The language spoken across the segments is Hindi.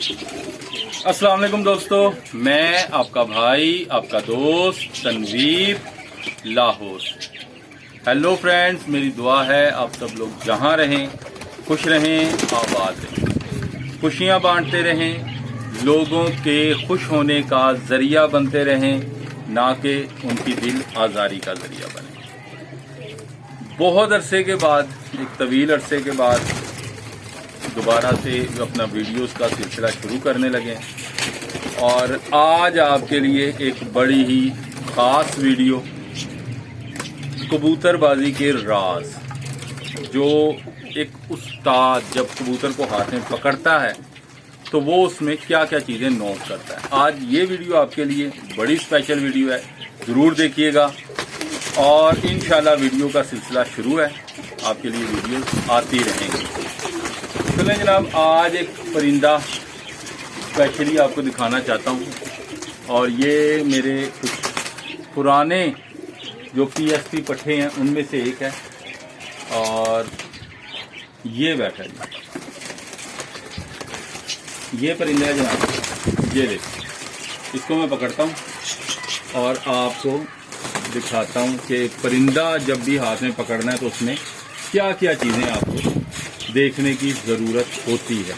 अस्सलाम वालेकुम दोस्तों, मैं आपका भाई आपका दोस्त तनवीर लाहौर। हेलो फ्रेंड्स, मेरी दुआ है आप सब लोग जहां रहें खुश रहें, आबाद रहें, खुशियां बांटते रहें, लोगों के खुश होने का जरिया बनते रहें, ना कि उनकी दिल आज़ारी का जरिया बने। बहुत अरसे के बाद, एक तवील अरसे के बाद दोबारा से अपना वीडियोस का सिलसिला शुरू करने लगे और आज आपके लिए एक बड़ी ही ख़ास वीडियो, कबूतरबाजी के राज। जो एक उस्ताद जब कबूतर को हाथ में पकड़ता है तो वो उसमें क्या क्या चीज़ें नोट करता है। आज ये वीडियो आपके लिए बड़ी स्पेशल वीडियो है, ज़रूर देखिएगा। और इंशाल्लाह वीडियो का सिलसिला शुरू है, आपके लिए वीडियो आती रहेंगी। चलें जनाब, आज एक परिंदा स्पेशली आपको दिखाना चाहता हूँ और ये मेरे कुछ पुराने जो PSP पट्ठे हैं उनमें से एक है। और ये बैठा है, ये परिंदा है जनाब, ये देखिए, इसको मैं पकड़ता हूँ और आपको दिखाता हूँ कि परिंदा जब भी हाथ में पकड़ना है तो उसमें क्या क्या चीज़ें आपको देखने की ज़रूरत होती है।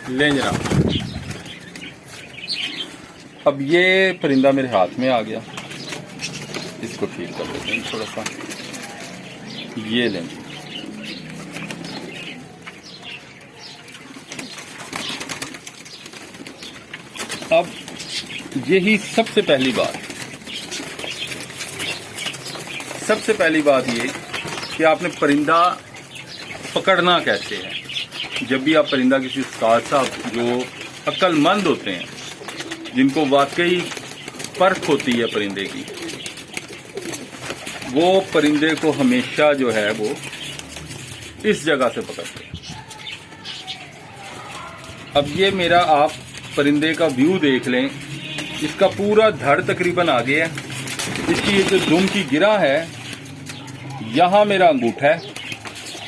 लें जनाब, अब ये परिंदा मेरे हाथ में आ गया, इसको ठीक कर देते हैं थोड़ा सा। ये लें, अब यही सबसे पहली बात ये कि आपने परिंदा पकड़ना कैसे है। जब भी आप परिंदा किसी उस्ताद साहब जो अक्लमंद होते हैं, जिनको वाकई परख होती है परिंदे की, वो परिंदे को हमेशा जो है वो इस जगह से पकड़ते हैं। अब ये मेरा आप परिंदे का व्यू देख लें, इसका पूरा धड़ तकरीबन आगे है, इसकी ये जो दुम की गिरा है यहाँ मेरा अंगूठा है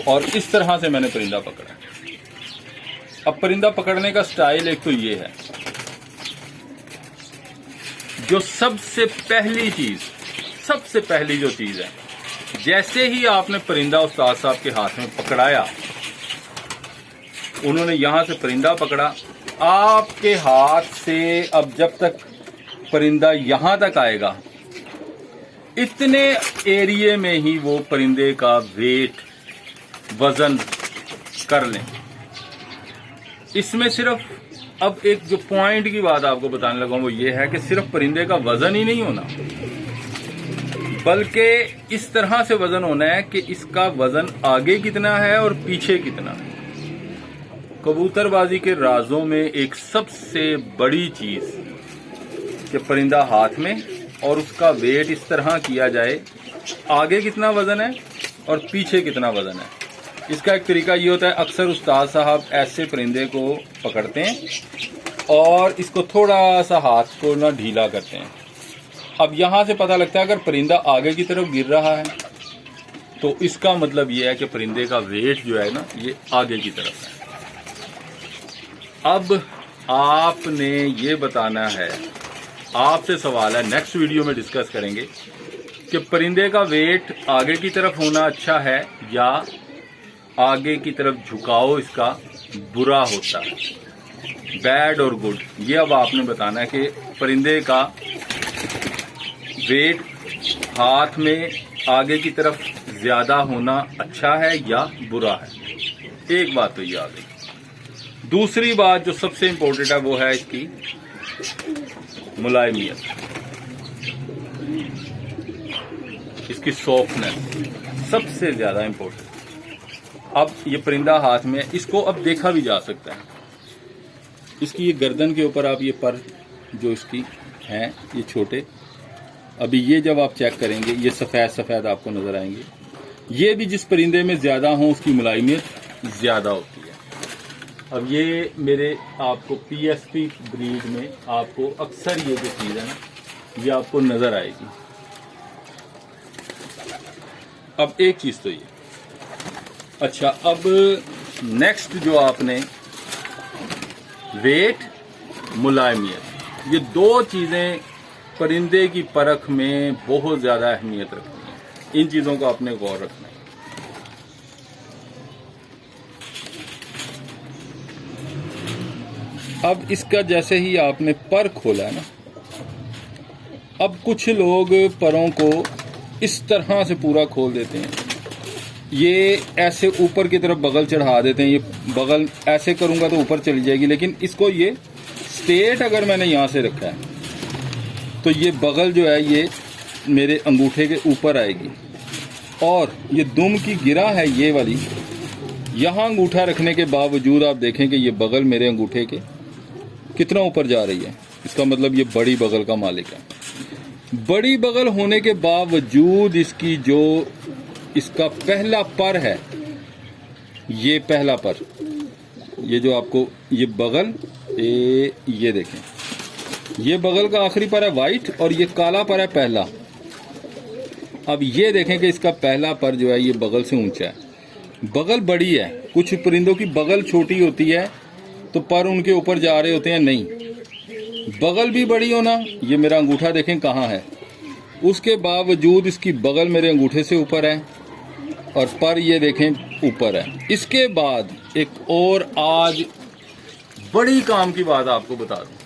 और इस तरह से मैंने परिंदा पकड़ा। अब परिंदा पकड़ने का स्टाइल एक तो ये है, जो सबसे पहली जो चीज़ है, जैसे ही आपने परिंदा उस्ताद साहब के हाथ में पकड़ाया, उन्होंने यहाँ से परिंदा पकड़ा, आपके हाथ से अब जब तक परिंदा यहाँ तक आएगा, इतने एरिए में ही वो परिंदे का वेट वजन कर लें। इसमें सिर्फ अब एक जो पॉइंट की बात आपको बताने लगा वो ये है कि सिर्फ परिंदे का वजन ही नहीं होना, बल्कि इस तरह से वजन होना है कि इसका वजन आगे कितना है और पीछे कितना है। कबूतरबाजी के राजों में एक सबसे बड़ी चीज कि परिंदा हाथ में और उसका वेट इस तरह किया जाए, आगे कितना वजन है और पीछे कितना वजन है। इसका एक तरीका ये होता है, अक्सर उस्ताद साहब ऐसे परिंदे को पकड़ते हैं और इसको थोड़ा सा हाथ को ना ढीला करते हैं। अब यहाँ से पता लगता है अगर परिंदा आगे की तरफ गिर रहा है तो इसका मतलब ये है कि परिंदे का वेट जो है ना ये आगे की तरफ है। अब आपने ये बताना है, आपसे सवाल है, नेक्स्ट वीडियो में डिस्कस करेंगे कि परिंदे का वेट आगे की तरफ होना अच्छा है या आगे की तरफ झुकाव इसका बुरा होता है, बैड और गुड। ये अब आपने बताना है कि परिंदे का वेट हाथ में आगे की तरफ ज़्यादा होना अच्छा है या बुरा है। एक बात तो ये आ गई। दूसरी बात जो सबसे इम्पोर्टेंट है वो है इसकी मुलायमियत, इसकी सॉफ्टनेस सबसे ज़्यादा इम्पोर्टेंट। अब ये परिंदा हाथ में, इसको अब देखा भी जा सकता है, इसकी ये गर्दन के ऊपर आप ये पर जो इसकी हैं ये छोटे, अभी ये जब आप चेक करेंगे ये सफ़ेद सफ़ेद आपको नज़र आएंगे। ये भी जिस परिंदे में ज़्यादा हो उसकी मुलायमियत ज़्यादा होती है। अब ये मेरे आपको PSP ब्रीड में आपको अक्सर ये जो चीज़ है ना, ये आपको नज़र आएगी। अब एक चीज़ तो ये, अच्छा अब नेक्स्ट जो आपने वेट, मुलायमियत, ये दो चीज़ें परिंदे की परख में बहुत ज़्यादा अहमियत रखती हैं। इन चीज़ों को आपने गौर रखना है। अब इसका जैसे ही आपने पर खोला है ना, अब कुछ लोग परों को इस तरह से पूरा खोल देते हैं, ये ऐसे ऊपर की तरफ बगल चढ़ा देते हैं। ये बगल ऐसे करूंगा तो ऊपर चली जाएगी, लेकिन इसको ये स्ट्रेट अगर मैंने यहाँ से रखा है तो ये बगल जो है ये मेरे अंगूठे के ऊपर आएगी, और ये दुम की गिरा है ये वाली, यहाँ अंगूठा रखने के बावजूद आप देखें कि ये बगल मेरे अंगूठे के कितना ऊपर जा रही है। इसका मतलब ये बड़ी बगल का मालिक है। बड़ी बगल होने के बावजूद इसकी जो इसका पहला पर है, ये पहला पर, ये जो आपको ये बगल, ये देखें, ये बगल का आखिरी पर है वाइट और ये काला पर है पहला। अब ये देखें कि इसका पहला पर जो है ये बगल से ऊंचा है, बगल बड़ी है। कुछ परिंदों की बगल छोटी होती है तो पर उनके ऊपर जा रहे होते हैं, नहीं, बगल भी बड़ी होना, ये मेरा अंगूठा देखें कहाँ है, उसके बावजूद इसकी बगल मेरे अंगूठे से ऊपर है और पर ये देखें ऊपर है। इसके बाद एक और आज बड़ी काम की बात आपको बता दूं।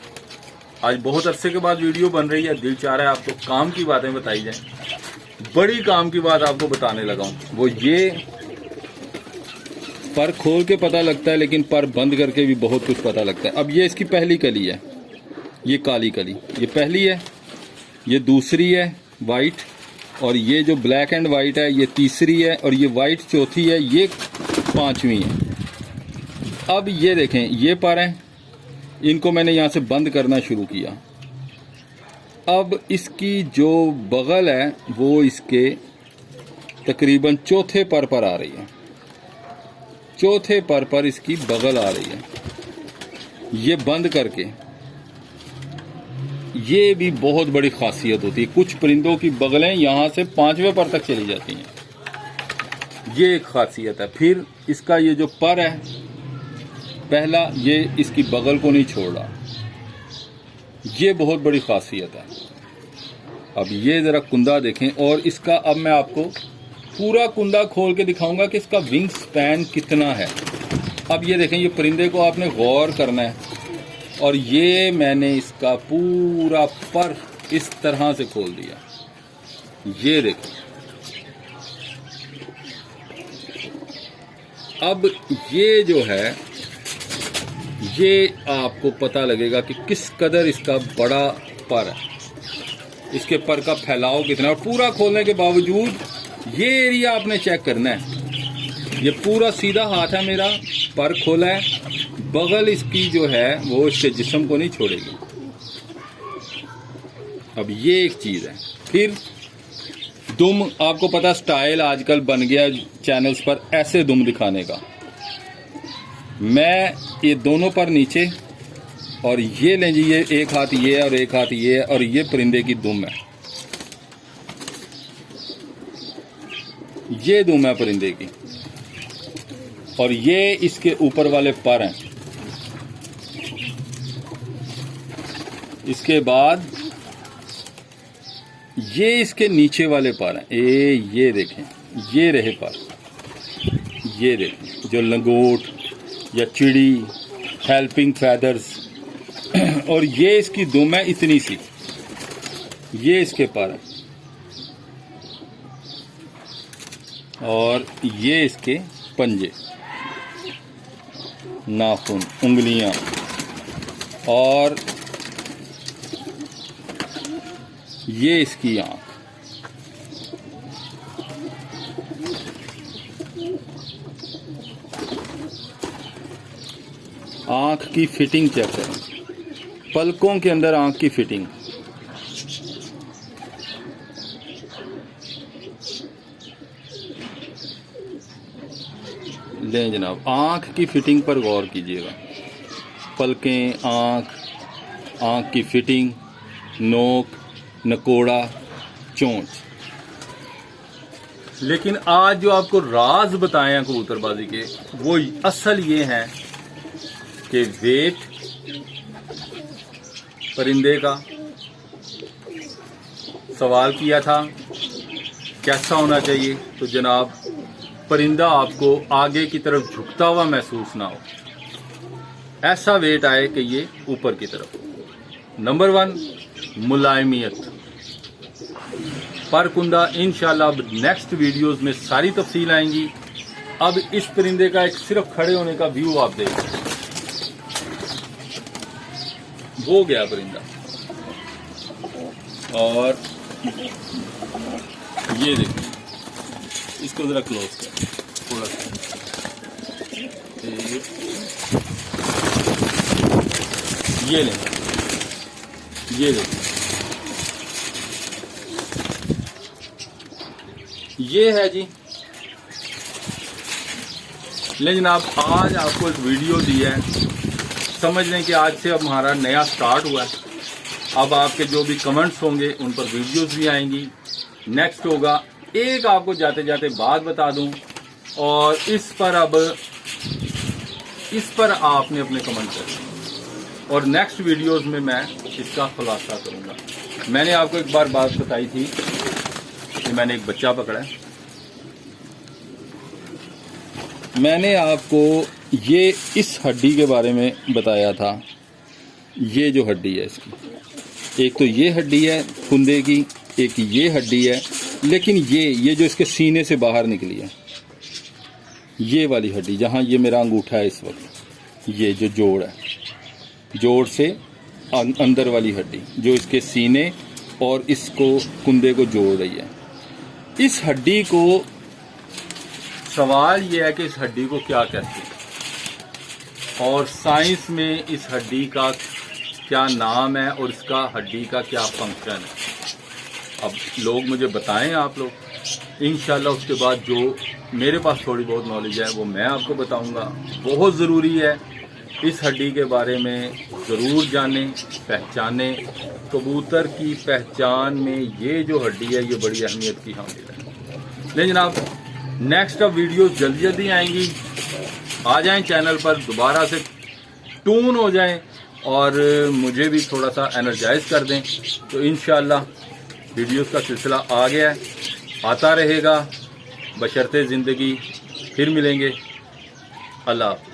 आज बहुत अरसे के बाद वीडियो बन रही है, दिल चाह रहा है आपको काम की बातें बताई जाए। बड़ी काम की बात आपको बताने लगा हूं, वो ये पर खोल के पता लगता है लेकिन पर बंद करके भी बहुत कुछ पता लगता है। अब ये इसकी पहली कली है, ये काली कली, ये पहली है, ये दूसरी है वाइट, और ये जो ब्लैक एंड वाइट है ये तीसरी है, और ये वाइट चौथी है, ये पांचवी है। अब ये देखें ये पर हैं, इनको मैंने यहाँ से बंद करना शुरू किया। अब इसकी जो बगल है वो इसके तकरीबन चौथे पर आ रही है, चौथे पर इसकी बगल आ रही है। ये बंद करके, ये भी बहुत बड़ी खासियत होती है। कुछ परिंदों की बगलें यहाँ से पांचवें पर तक चली जाती हैं, ये एक खासियत है। फिर इसका ये जो पर है पहला, ये इसकी बगल को नहीं छोड़ रहा, ये बहुत बड़ी खासियत है। अब ये जरा कुंदा देखें, और इसका अब मैं आपको पूरा कुंदा खोल के दिखाऊंगा कि इसका विंग स्पैन कितना है। अब ये देखें, ये परिंदे को आपने गौर करना है, और ये मैंने इसका पूरा पर इस तरह से खोल दिया, ये देखो। अब ये जो है, ये आपको पता लगेगा कि किस कदर इसका बड़ा पर है, इसके पर का फैलाव कितना है। और पूरा खोलने के बावजूद ये एरिया आपने चेक करना है। ये पूरा सीधा हाथ है मेरा, पर खोला है, बगल इसकी जो है वो इसके जिस्म को नहीं छोड़ेगी। अब ये एक चीज है। फिर दुम, आपको पता स्टाइल आजकल बन गया चैनल्स पर ऐसे दुम दिखाने का। मैं ये दोनों पर नीचे, और ये लें जी, ये एक हाथ ये और एक हाथ ये, और ये परिंदे की दुम है, ये दुम है परिंदे की, और ये इसके ऊपर वाले पर हैं। इसके बाद ये इसके नीचे वाले पर हैं। ये देखें, ये रहे पर, ये देखें जो लंगोट या चिड़ी, हेल्पिंग फैदर्स, और ये इसकी दुम है इतनी सी, ये इसके पर है, और ये इसके पंजे, नाखून, उंगलियां, और ये इसकी आंख। आंख की फिटिंग चेक करें, पलकों के अंदर आंख की फिटिंग। लें जनाब, आँख की फिटिंग पर गौर कीजिएगा। पलकें, आँख की फिटिंग, नोक, नकोड़ा, चोंच। लेकिन आज जो आपको राज बताए हैं कबूतरबाजी के, वो असल ये हैं कि वेट परिंदे का सवाल किया था कैसा होना चाहिए, तो जनाब परिंदा आपको आगे की तरफ झुकता हुआ महसूस ना हो, ऐसा वेट आए कि ये ऊपर की तरफ। नंबर 1 मुलायमियत। पर कुंदा इंशाल्लाह अब नेक्स्ट वीडियोस में सारी तफसील आएंगी। अब इस परिंदे का एक सिर्फ खड़े होने का व्यू आप देखें, वो गया परिंदा। और ये देखिए, इसको जरा क्लोज कर थोड़ा सा, ये लें, ये देखिए, ये है जी। ले जनाब, आज आपको एक वीडियो दी है, समझ लें कि आज से अब हमारा नया स्टार्ट हुआ है। अब आपके जो भी कमेंट्स होंगे उन पर वीडियोस भी आएंगी। नेक्स्ट होगा, एक आपको जाते जाते बात बता दूं, और इस पर आपने अपने कमेंट करें, और नेक्स्ट वीडियोस में मैं इसका खुलासा करूंगा। मैंने आपको एक बार बात बताई थी कि मैंने एक बच्चा पकड़ा है। मैंने आपको ये इस हड्डी के बारे में बताया था। ये जो हड्डी है इसकी, एक तो ये हड्डी है कुंदे की, एक ये हड्डी है, लेकिन ये जो इसके सीने से बाहर निकली है, ये वाली हड्डी जहाँ ये मेरा अंगूठा है इस वक्त, ये जो जोड़ है, जोड़ से अंदर वाली हड्डी जो इसके सीने और इसको कुंदे को जोड़ रही है, इस हड्डी को, सवाल ये है कि इस हड्डी को क्या कहते हैं और साइंस में इस हड्डी का क्या नाम है और इसका हड्डी का क्या फंक्शन है। अब लोग मुझे बताएं, आप लोग, इंशाल्लाह उसके बाद जो मेरे पास थोड़ी बहुत नॉलेज है वो मैं आपको बताऊंगा। बहुत ज़रूरी है इस हड्डी के बारे में ज़रूर जानें, पहचानें। कबूतर की पहचान में ये जो हड्डी है ये बड़ी अहमियत की हामिल है। लेकिन जनाब, नेक्स्ट अब वीडियो जल्दी जल्दी आएंगी। आ जाएं चैनल पर, दोबारा से ट्यून हो जाएं और मुझे भी थोड़ा सा एनर्जाइज कर दें, तो इंशाल्लाह वीडियोस का सिलसिला आ गया है, आता रहेगा बशर्ते ज़िंदगी। फिर मिलेंगे। अल्लाह हाफ़िज़।